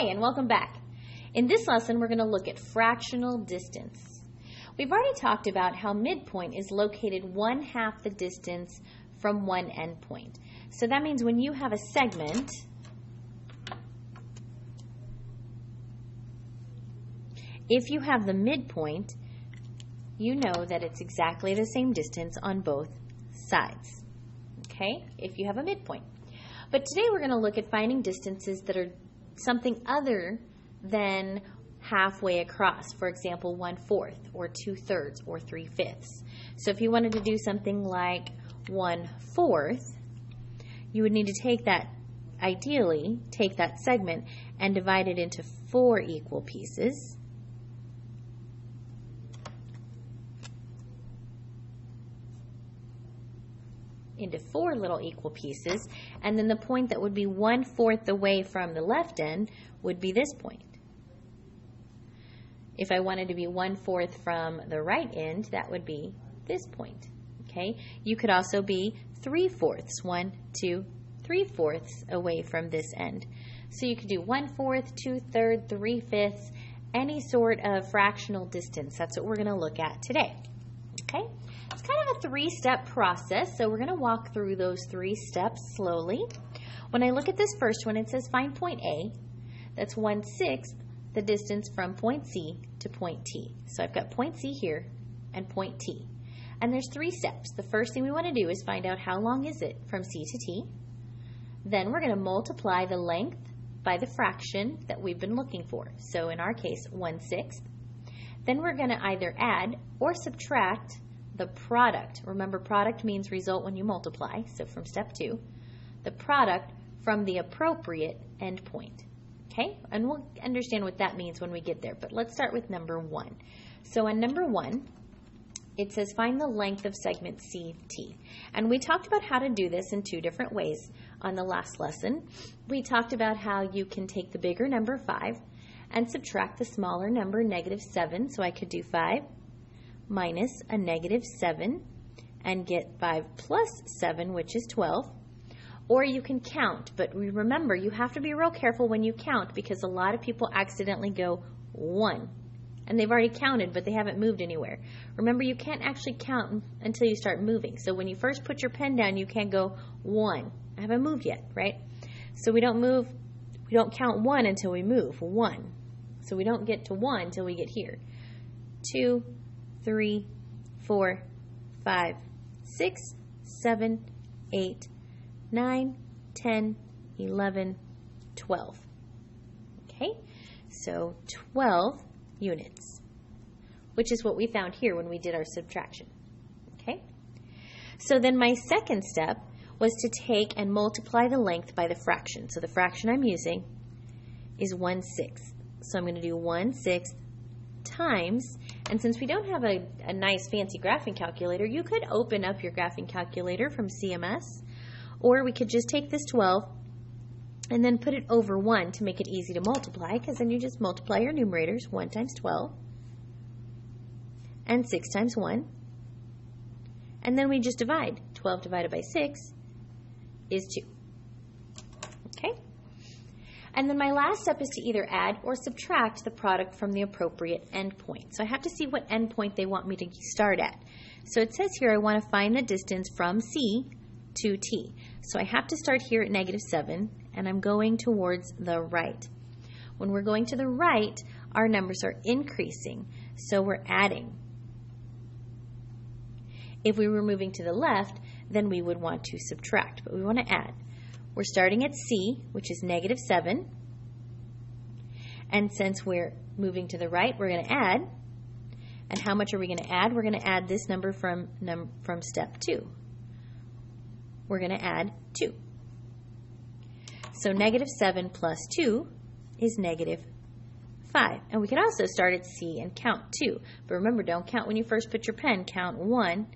Hey, and welcome back. In this lesson, we're going to look at fractional distance. We've already talked about how midpoint is located 1/2 the distance from one endpoint. So that means when you have a segment, if you have the midpoint, you know that it's exactly the same distance on both sides, okay, if you have a midpoint. But today we're going to look at finding distances that are something other than halfway across. For example, 1/4 or 2/3 or 3/5. So if you wanted to do something like 1/4, you would need to take that, ideally, take that segment and divide it into 4 equal pieces. Into 4 little equal pieces, and then the point that would be 1/4 away from the left end would be this point. If I wanted to be 1/4 from the right end, that would be this point. Okay, you could also be 3/4, 1, 2, 3/4 away from this end. So you could do 1/4, 2/3, 3/5, any sort of fractional distance. That's what we're going to look at today. Okay. It's kind of a 3-step process, so we're going to walk through those 3 steps slowly. When I look at this first one, it says find point A. That's 1/6 the distance from point C to point T. So I've got point C here and point T. And there's 3 steps. The first thing we want to do is find out how long is it from C to T. Then we're going to multiply the length by the fraction that we've been looking for. So in our case, 1/6. Then we're going to either add or subtract the product. Remember, product means result when you multiply, so from step 2, the product from the appropriate endpoint. Okay, and we'll understand what that means when we get there, but let's start with number 1. So on number 1, it says find the length of segment CT. And we talked about how to do this in 2 different ways on the last lesson. We talked about how you can take the bigger number 5 and subtract the smaller number -7, so I could do 5 minus a -7 and get 5 plus 7, which is 12. Or you can count, but remember, you have to be real careful when you count because a lot of people accidentally go 1. And they've already counted, but they haven't moved anywhere. Remember, you can't actually count until you start moving. So when you first put your pen down, you can't go 1. I haven't moved yet, right? So we don't move, we don't count 1 until we move, 1. So we don't get to 1 until we get here. 2, 3, 4, 5, 6, 7, 8, 9, 10, 11, 12. Okay, so 12 units, which is what we found here when we did our subtraction. Okay, so then my second step was to take and multiply the length by the fraction. So the fraction I'm using is 1/6. So I'm going to do 1/6 times, and since we don't have a nice fancy graphing calculator, you could open up your graphing calculator from CMS, or we could just take this 12 and then put it over 1 to make it easy to multiply, because then you just multiply your numerators, 1 times 12 and 6 times 1, and then we just divide. 12 divided by 6 is 2. Okay? And then my last step is to either add or subtract the product from the appropriate endpoint. So I have to see what endpoint they want me to start at. So it says here I want to find the distance from C to T. So I have to start here at -7, and I'm going towards the right. When we're going to the right, our numbers are increasing, so we're adding. If we were moving to the left, then we would want to subtract, but we want to add. We're starting at C, which is -7, and since we're moving to the right, we're going to add. And how much are we going to add? We're going to add this number from step 2. We're going to add 2. So -7 plus 2 is -5. And we can also start at C and count 2. But remember, don't count when you first put your pen. Count 1,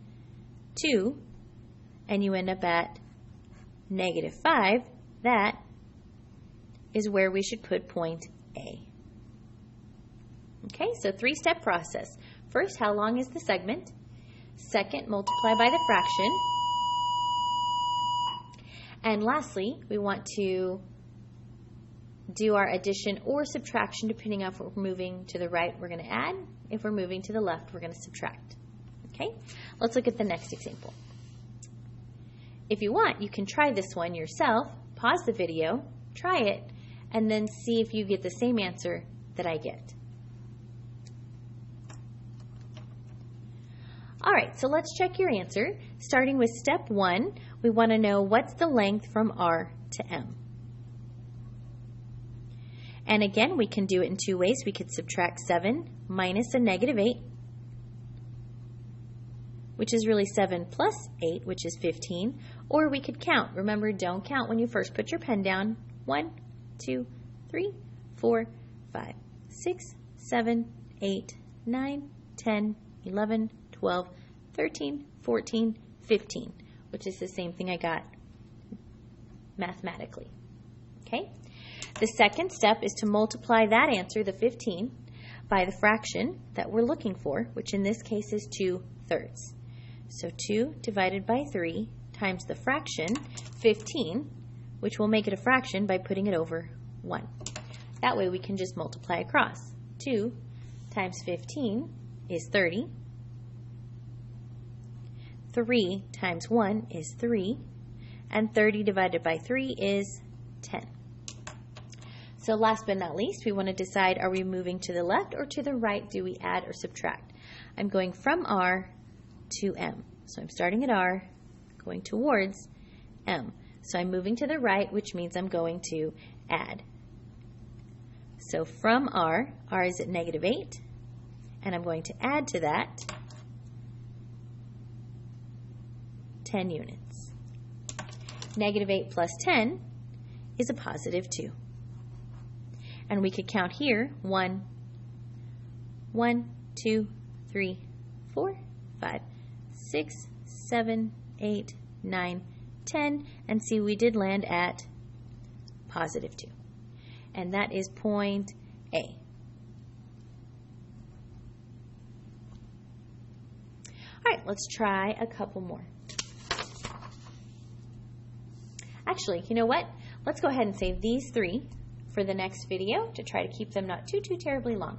2, and you end up at -5. That is where we should put point A. Okay, so 3-step process. First, how long is the segment? Second, multiply by the fraction. And lastly, we want to do our addition or subtraction depending on if we're moving to the right, we're going to add. If we're moving to the left, we're going to subtract. Okay, let's look at the next example. If you want, you can try this one yourself, pause the video, try it, and then see if you get the same answer that I get. All right, so let's check your answer. Starting with step 1, we want to know what's the length from R to M. And again, we can do it in two ways. We could subtract 7 minus a negative 8, which is really 7 plus 8, which is 15. Or we could count. Remember, don't count when you first put your pen down. 1, 2, 3, 4, 5, 6, 7, 8, 9, 10, 11, 12, 13, 14, 15, which is the same thing I got mathematically. Okay? The second step is to multiply that answer, the 15, by the fraction that we're looking for, which in this case is 2/3. So 2 divided by 3 times the fraction, 15, which will make it a fraction by putting it over 1. That way we can just multiply across. 2 times 15 is 30. 3 times 1 is 3. And 30 divided by 3 is 10. So last but not least, we want to decide, are we moving to the left or to the right? Do we add or subtract? I'm going from R to M. So I'm starting at R, going towards M. So I'm moving to the right, which means I'm going to add. So from R, R is at negative 8, and I'm going to add to that 10 units. Negative 8 plus 10 is a positive 2. And we could count here, 1, 2, 3, 4, 5, 6, 7, 8, 9, 10, and see we did land at positive 2. And that is point A. All right, let's try a couple more. Actually, you know what? Let's go ahead and save these 3 for the next video to try to keep them not too terribly long.